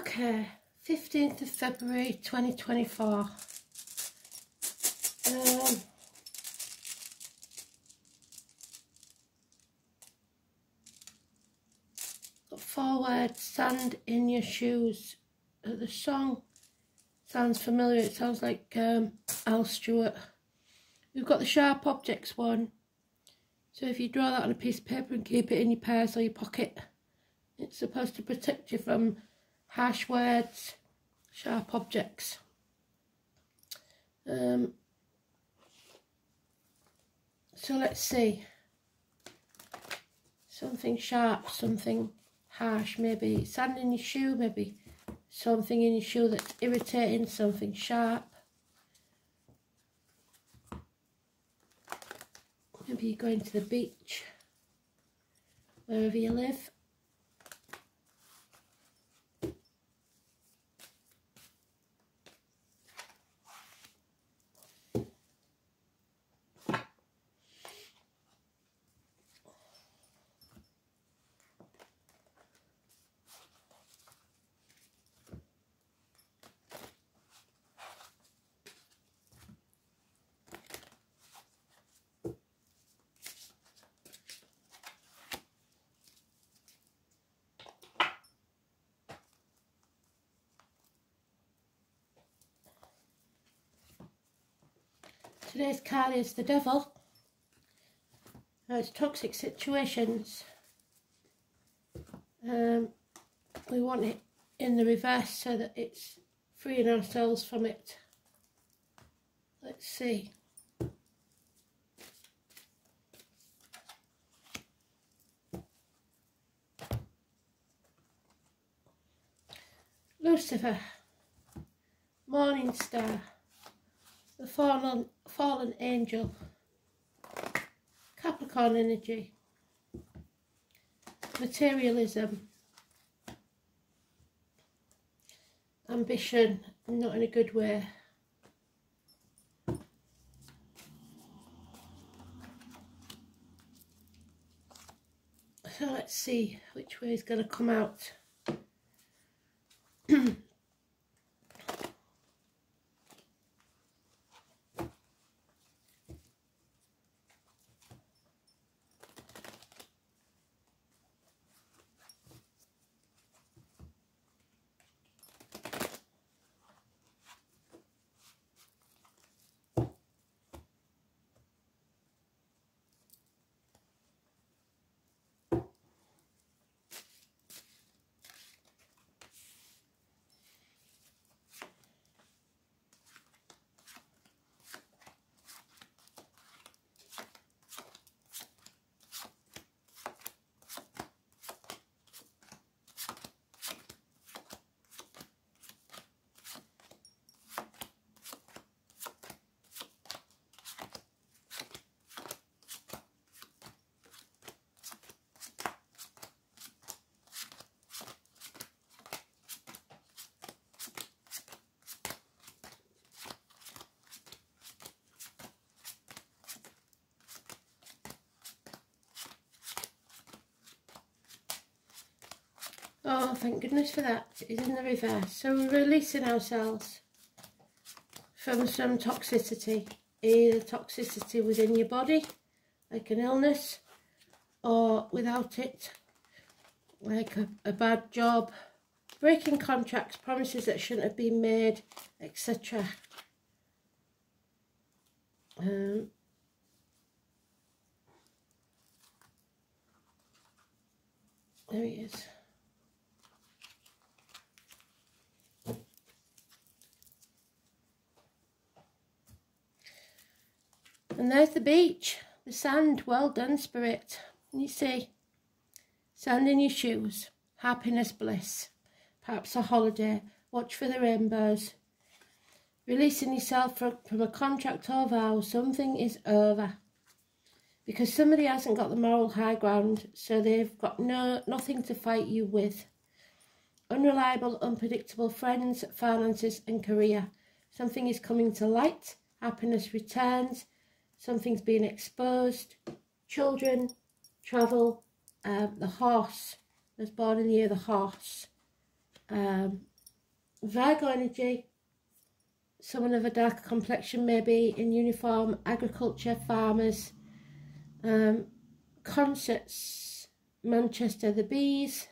Okay, 15th of February 2024. Got 4 words, sand in your shoes. The song sounds familiar, it sounds like Al Stewart. We've got the sharp objects one. So if you draw that on a piece of paper and keep it in your purse or your pocket, it's supposed to protect you from harsh words, sharp objects. So let's see. Something sharp, something harsh, maybe sand in your shoe, maybe something in your shoe that's irritating, something sharp. Maybe you're going to the beach, wherever you live. Today's card is the Devil. It's toxic situations. We want it in the reverse so that it's freeing ourselves from it. Let's see. Lucifer, Morning Star, the fallen angel, Capricorn energy, materialism, ambition, not in a good way. So let's see which way is going to come out. Oh, thank goodness for that. It's in the reverse. So we're releasing ourselves from some toxicity. Either toxicity within your body, like an illness, or without it, like a bad job, breaking contracts, promises that shouldn't have been made, etc. There he is. And there's the beach, the sand. Well done, Spirit. And you see, sand in your shoes, happiness, bliss, perhaps a holiday, watch for the rainbows. Releasing yourself from a contract or vow, something is over. Because somebody hasn't got the moral high ground, so they've got nothing to fight you with. Unreliable, unpredictable friends, finances and career. Something is coming to light, happiness returns. Something's being exposed. Children, travel, the horse. I was born in the year of the horse. Virgo energy, someone of a darker complexion, maybe in uniform, agriculture, farmers, concerts, Manchester, the bees,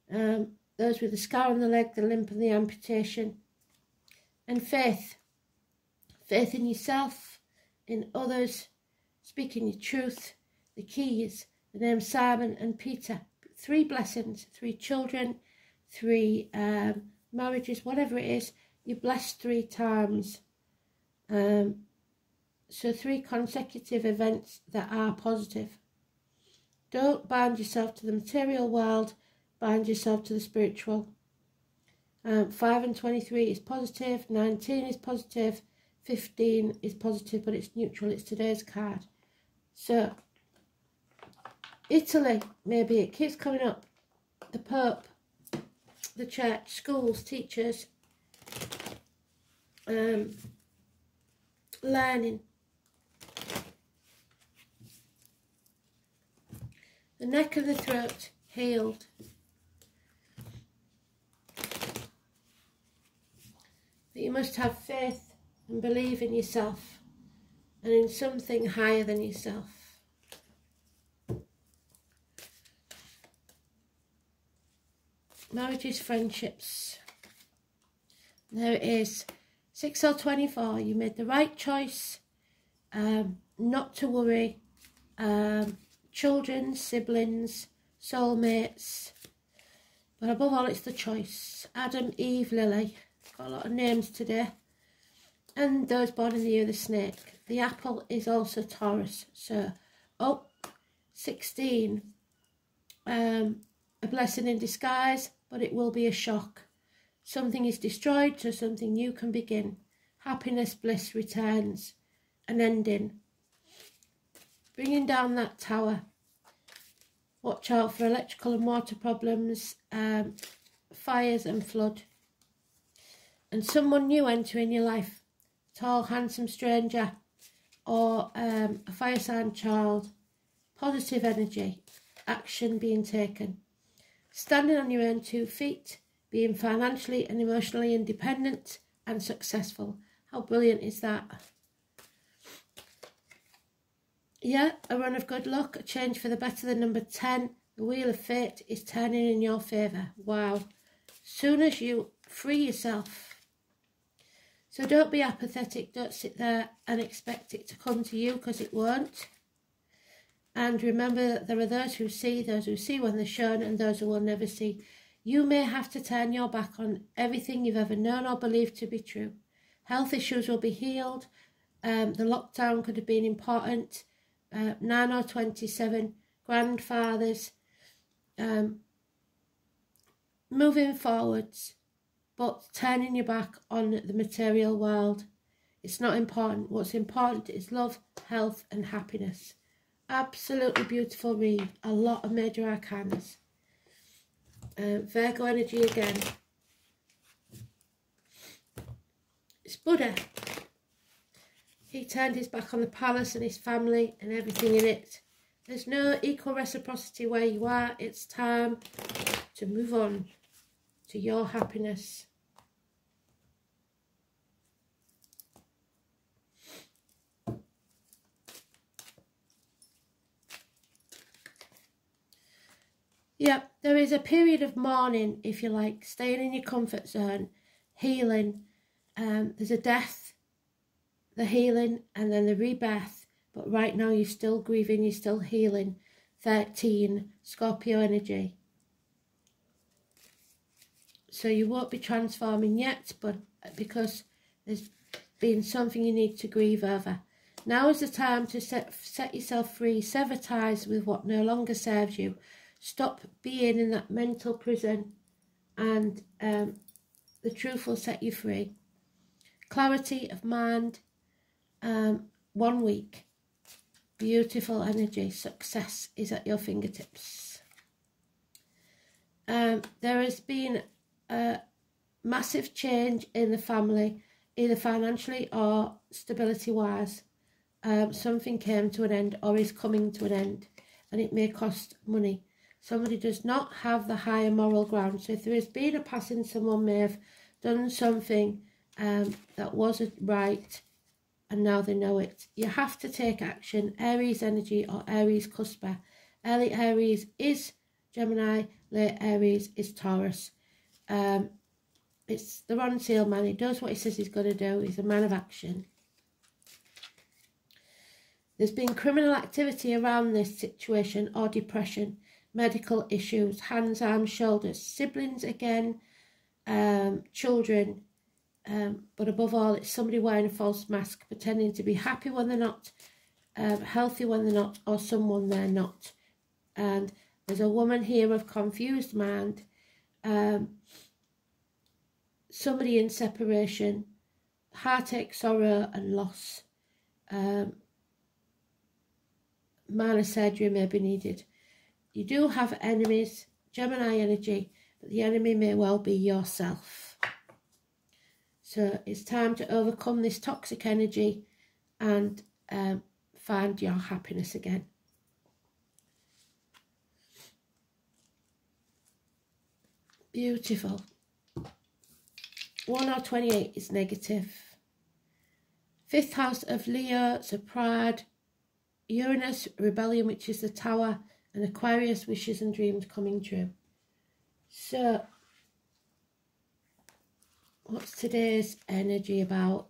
those with the scar on the leg, the limp and the amputation, and faith in yourself, in others, speaking your truth, the keys, the names Simon and Peter, 3 blessings, 3 children, 3 marriages, whatever it is, you're blessed 3 times. So 3 consecutive events that are positive. Don't bind yourself to the material world, bind yourself to the spiritual. 5 and 23 is positive, 19 is positive, 15 is positive, but it's neutral, it's today's card. So, Italy, maybe it keeps coming up. The Pope, the church, schools, teachers, learning. The neck of the throat, healed. But you must have faith and believe in yourself and in something higher than yourself. Marriages, friendships. There it is. 6 or 24. You made the right choice. Not to worry. Children, siblings, soulmates. But above all, it's the choice. Adam, Eve, Lily. Got a lot of names today. And those born in the year of the snake. The apple is also Taurus. So, 16. A blessing in disguise, but it will be a shock. Something is destroyed, so something new can begin. Happiness, bliss returns. An ending. Bringing down that tower. Watch out for electrical and water problems, fires and flood. And someone new entering your life. Tall, handsome stranger, or a fire sign child. Positive energy. Action being taken. Standing on your own 2 feet. Being financially and emotionally independent and successful. How brilliant is that? Yeah, a run of good luck, a change for the better, the number 10. The wheel of fate is turning in your favour. Wow. Soon as you free yourself. So don't be apathetic. Don't sit there and expect it to come to you, because it won't. And remember that there are those who see when they're shown, and those who will never see. You may have to turn your back on everything you've ever known or believed to be true. Health issues will be healed. The lockdown could have been important. 9 or 27, grandfathers, moving forwards, but turning your back on the material world. It's not important. What's important is love, health and happiness. Absolutely beautiful read. A lot of major arcanas. Virgo energy again. It's Buddha. He turned his back on the palace and his family and everything in it. There's no equal reciprocity where you are. It's time to move on to your happiness. Yeah, there is a period of mourning, if you like, staying in your comfort zone, healing. There's a death, the healing, and then the rebirth. But right now you're still grieving, you're still healing. 13, Scorpio energy. So you won't be transforming yet, but because there's been something you need to grieve over. Now is the time to set yourself free, sever ties with what no longer serves you. Stop being in that mental prison, and the truth will set you free. Clarity of mind, 1 week. Beautiful energy. Success is at your fingertips. There has been a massive change in the family, either financially or stability-wise. Something came to an end or is coming to an end, and it may cost money. Somebody does not have the higher moral ground. So if there has been a passing, someone may have done something that wasn't right, and now they know it. You have to take action. Aries energy or Aries cusper. Early Aries is Gemini, late Aries is Taurus. It's the Ron Seal man. He does what he says he's going to do. He's a man of action. There's been criminal activity around this situation or depression, medical issues, hands, arms, shoulders, siblings again, children, but above all, it's somebody wearing a false mask, pretending to be happy when they're not, healthy when they're not, or someone they're not. And there's a woman here of confused mind, somebody in separation, heartache, sorrow and loss. Minor surgery may be needed. You do have enemies, Gemini energy, but the enemy may well be yourself. So it's time to overcome this toxic energy and find your happiness again. Beautiful. 1 or 28 is negative. 5th house of Leo, so pride, Uranus, rebellion, which is the Tower, and Aquarius, wishes and dreams coming true. So, what's today's energy about?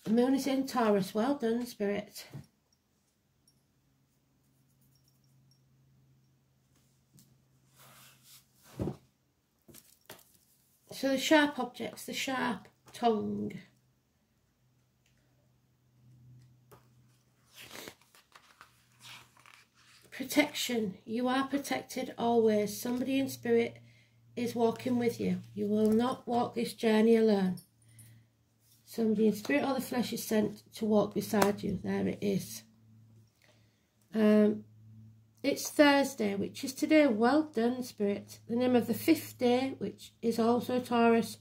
The moon is in Taurus. Well done, Spirit. So the sharp objects, the sharp tongue. Protection. You are protected always. Somebody in spirit is walking with you. You will not walk this journey alone. Somebody in spirit or the flesh is sent to walk beside you. There it is. It's Thursday, which is today. Well done, Spirit. The name of the 5th day, which is also Taurus.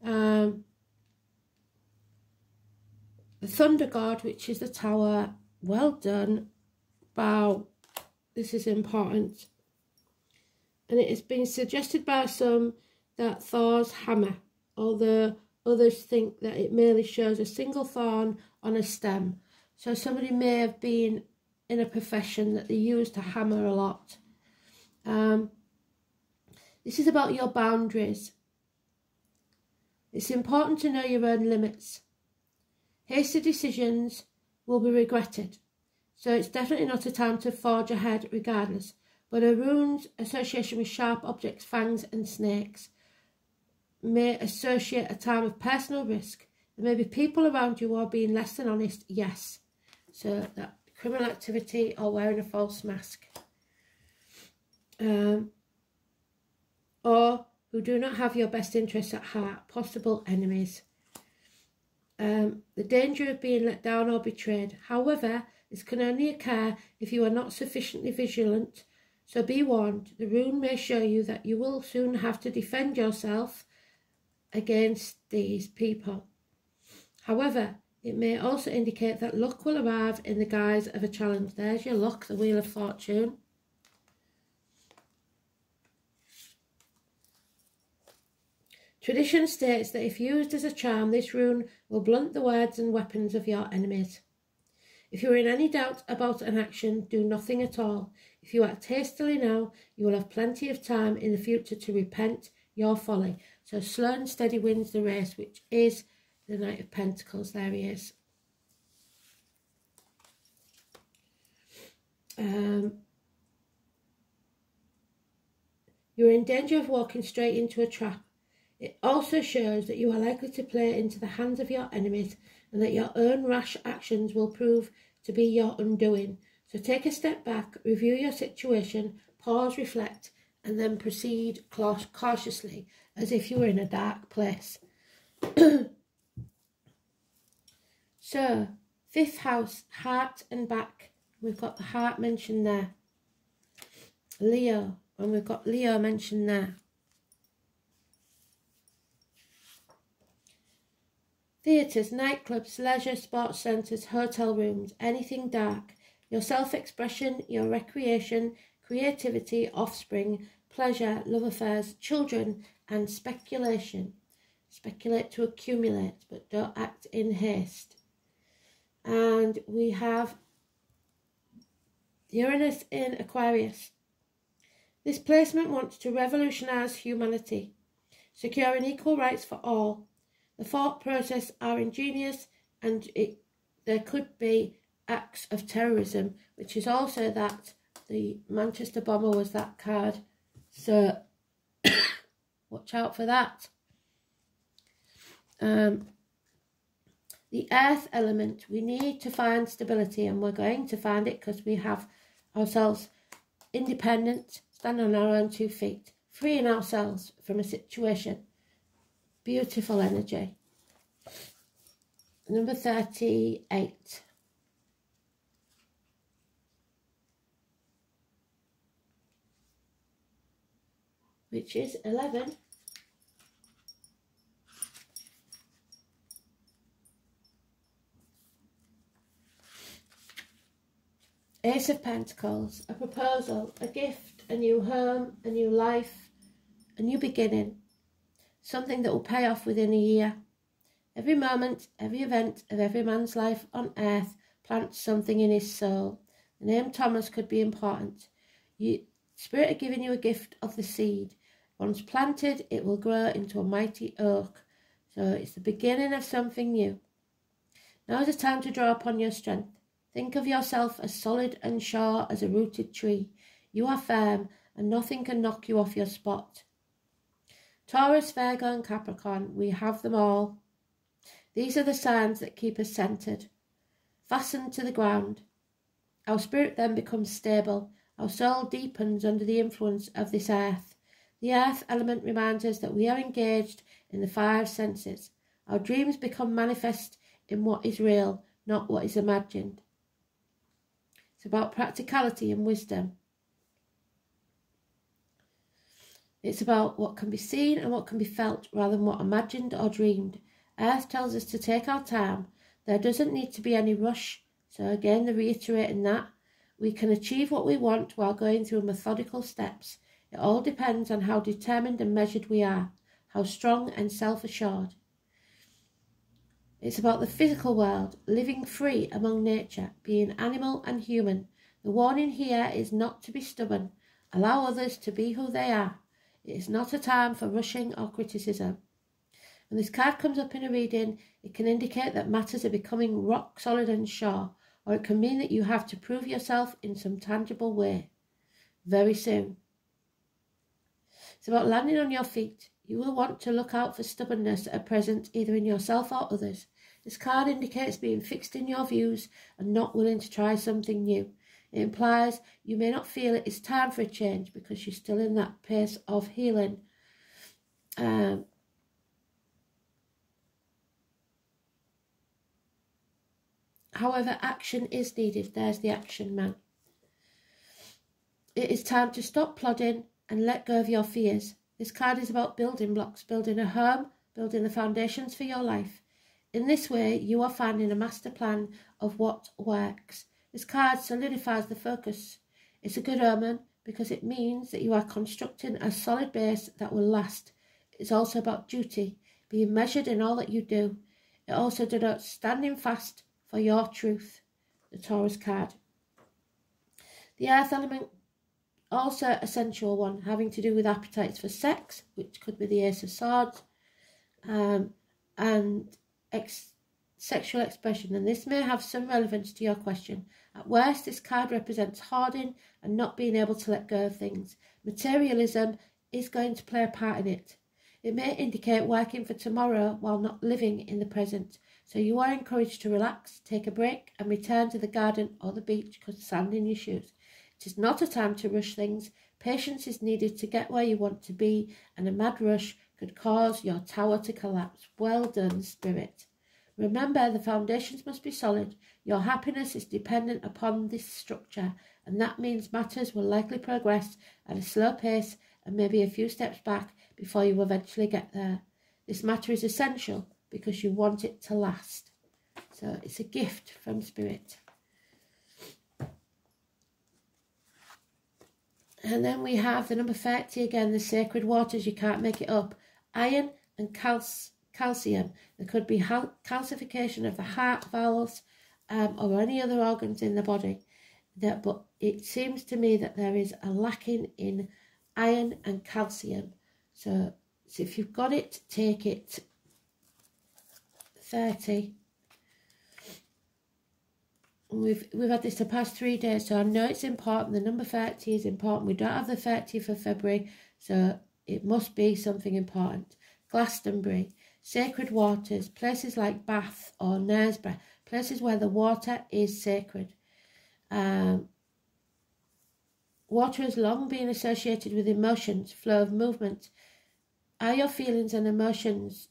The Thunder God, which is the Tower. Well done. Bow. This is important. And it has been suggested by some that Thor's hammer, although others think that it merely shows a single thorn on a stem. So somebody may have been in a profession that they used a hammer a lot. This is about your boundaries. It's important to know your own limits. Hasty decisions will be regretted. So it's definitely not a time to forge ahead regardless. But a rune's association with sharp objects, fangs and snakes may associate a time of personal risk. There may be people around you who are being less than honest, yes. So that criminal activity or wearing a false mask. Or who do not have your best interests at heart, possible enemies. The danger of being let down or betrayed. However, this can only occur if you are not sufficiently vigilant. So be warned, the rune may show you that you will soon have to defend yourself against these people. However, it may also indicate that luck will arrive in the guise of a challenge. There's your luck, the Wheel of Fortune. Tradition states that if used as a charm, this rune will blunt the words and weapons of your enemies. If you are in any doubt about an action, do nothing at all. If you act hastily now, you will have plenty of time in the future to repent your folly. So slow and steady wins the race, which is the Knight of Pentacles. There he is. You're in danger of walking straight into a trap. It also shows that you are likely to play into the hands of your enemies and that your own rash actions will prove to be your undoing. So take a step back, review your situation, pause, reflect, and then proceed cautiously as if you were in a dark place. So, 5th house, heart and back. We've got the heart mentioned there. Leo, and we've got Leo mentioned there. Theatres, nightclubs, leisure, sports centres, hotel rooms, anything dark. Your self-expression, your recreation, creativity, offspring, pleasure, love affairs, children, and speculation. Speculate to accumulate, but don't act in haste. And we have Uranus in Aquarius. This placement wants to revolutionise humanity, securing equal rights for all. The thought process are ingenious, and there could be acts of terrorism, which is also that the Manchester bomber was that card. So watch out for that. The earth element, we need to find stability, and we're going to find it because we have ourselves independent, stand on our own 2 feet, freeing ourselves from a situation. Beautiful energy. Number 38. Which is 11. Ace of Pentacles, a proposal, a gift, a new home, a new life, a new beginning. Something that will pay off within a year. Every moment, every event of every man's life on earth plants something in his soul. The name Thomas could be important. Spirit are giving you a gift of the seed. Once planted, it will grow into a mighty oak. So it's the beginning of something new. Now is the time to draw upon your strength. Think of yourself as solid and sure as a rooted tree. You are firm, and nothing can knock you off your spot. Taurus, Virgo and Capricorn, we have them all. These are the signs that keep us centred, fastened to the ground. Our spirit then becomes stable. Our soul deepens under the influence of this earth. The earth element reminds us that we are engaged in the 5 senses. Our dreams become manifest in what is real, not what is imagined. It's about practicality and wisdom. It's about what can be seen and what can be felt rather than what imagined or dreamed. Earth tells us to take our time. There doesn't need to be any rush. So again, they're reiterating that. We can achieve what we want while going through methodical steps. It all depends on how determined and measured we are, how strong and self-assured. It's about the physical world, living free among nature, being animal and human. The warning here is not to be stubborn. Allow others to be who they are. It is not a time for rushing or criticism. When this card comes up in a reading, it can indicate that matters are becoming rock solid and sure, or it can mean that you have to prove yourself in some tangible way very soon. It's about landing on your feet. You will want to look out for stubbornness at present, either in yourself or others. This card indicates being fixed in your views and not willing to try something new. It implies you may not feel it is time for a change because you're still in that pace of healing. However, action is needed. There's the action man. It is time to stop plodding and let go of your fears. This card is about building blocks, building a home, building the foundations for your life. In this way, you are finding a master plan of what works. This card solidifies the focus. It's a good omen because it means that you are constructing a solid base that will last. It's also about duty, being measured in all that you do. It also denotes standing fast for your truth, the Taurus card. The earth element, also a sensual one, having to do with appetites for sex, which could be the Ace of Swords, and sexual expression, and this may have some relevance to your question. At worst, this card represents hoarding and not being able to let go of things. Materialism is going to play a part in it. It may indicate working for tomorrow while not living in the present. So you are encouraged to relax, take a break and return to the garden or the beach because sand in your shoes. It is not a time to rush things. Patience is needed to get where you want to be, and a mad rush could cause your tower to collapse. Well done, Spirit. Remember, the foundations must be solid. Your happiness is dependent upon this structure, and that means matters will likely progress at a slow pace and maybe a few steps back before you eventually get there. This matter is essential because you want it to last. So it's a gift from Spirit. And then we have the number 30 again, the sacred waters. You can't make it up. Iron and calcium. There could be calcification of the heart valves or any other organs in the body. But it seems to me that there is a lacking in iron and calcium. So if you've got it, take it. 30. We've had this the past 3 days, so I know it's important. The number 30 is important. We don't have the 30th of February, so it must be something important. Glastonbury, sacred waters, places like Bath or Knaresborough, places where the water is sacred. Water has long been associated with emotions, flow of movement. Are your feelings and emotions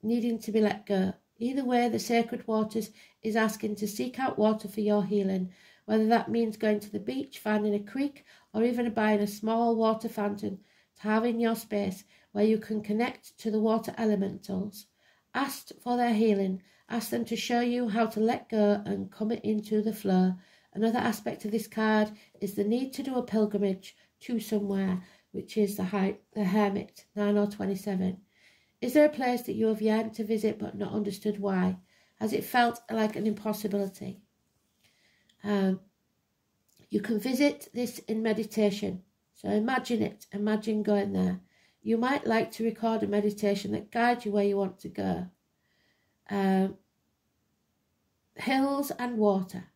needing to be let go? Either way, the sacred waters is asking to seek out water for your healing, whether that means going to the beach, finding a creek, or even buying a small water fountain to have in your space where you can connect to the water elementals. Ask for their healing. Ask them to show you how to let go and come into the flow. Another aspect of this card is the need to do a pilgrimage to somewhere, which is the Hermit, 9 or 27. Is there a place that you have yearned to visit but not understood why? Has it felt like an impossibility? You can visit this in meditation. So imagine it. Imagine going there. You might like to record a meditation that guides you where you want to go. Hills and water.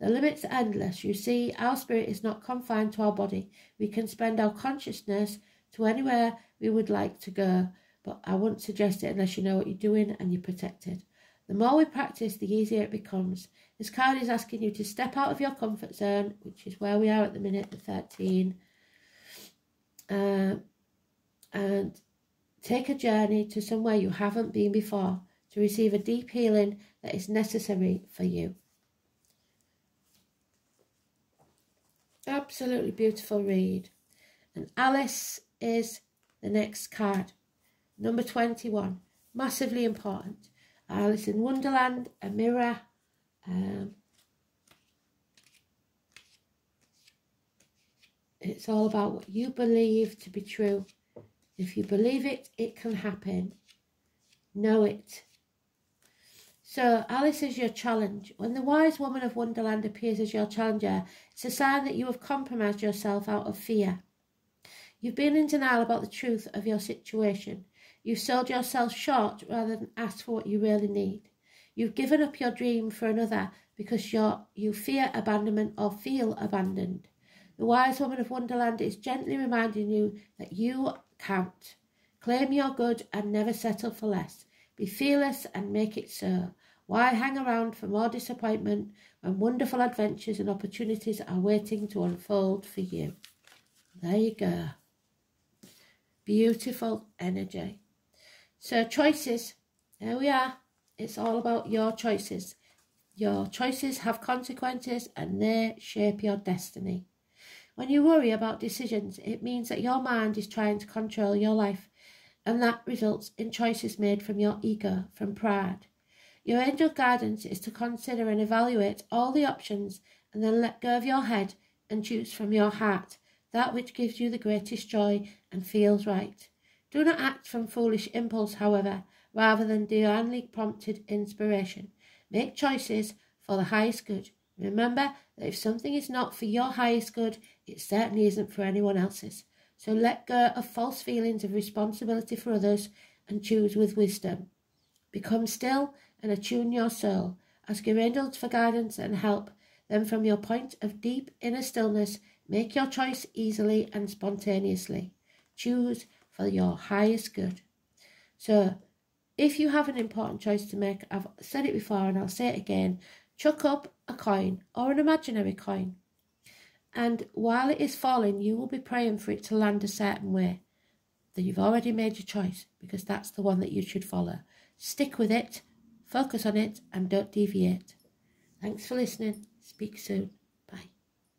The limit's endless. You see, our spirit is not confined to our body. We can spend our consciousness to anywhere we would like to go. But I wouldn't suggest it unless you know what you're doing and you're protected. The more we practice, the easier it becomes. This card is asking you to step out of your comfort zone, which is where we are at the minute, the 13, and take a journey to somewhere you haven't been before to receive a deep healing that is necessary for you. Absolutely beautiful read. And Alice is the next card. Number 21, massively important. Alice in Wonderland, a mirror. It's all about what you believe to be true. If you believe it, it can happen. Know it. So Alice is your challenge. When the wise woman of Wonderland appears as your challenger, it's a sign that you have compromised yourself out of fear. You've been in denial about the truth of your situation. You've sold yourself short rather than ask for what you really need. You've given up your dream for another because you fear abandonment or feel abandoned. The wise woman of Wonderland is gently reminding you that you count. Claim your good and never settle for less. Be fearless and make it so. Why hang around for more disappointment when wonderful adventures and opportunities are waiting to unfold for you? There you go. Beautiful energy. So choices, there we are. It's all about your choices. Your choices have consequences and they shape your destiny. When you worry about decisions, it means that your mind is trying to control your life, and that results in choices made from your ego, from pride. Your angel guidance is to consider and evaluate all the options and then let go of your head and choose from your heart, that which gives you the greatest joy and feels right. Do not act from foolish impulse, however, rather than divinely prompted inspiration. Make choices for the highest good. Remember that if something is not for your highest good, it certainly isn't for anyone else's. So let go of false feelings of responsibility for others and choose with wisdom. Become still and attune your soul. Ask your angels for guidance and help. Then from your point of deep inner stillness, make your choice easily and spontaneously. Choose for your highest good. So, if you have an important choice to make, I've said it before and I'll say it again, chuck up a coin or an imaginary coin. And while it is falling, you will be praying for it to land a certain way. That you've already made your choice because that's the one that you should follow. Stick with it, Focus on it and don't deviate. Thanks for listening. Speak soon.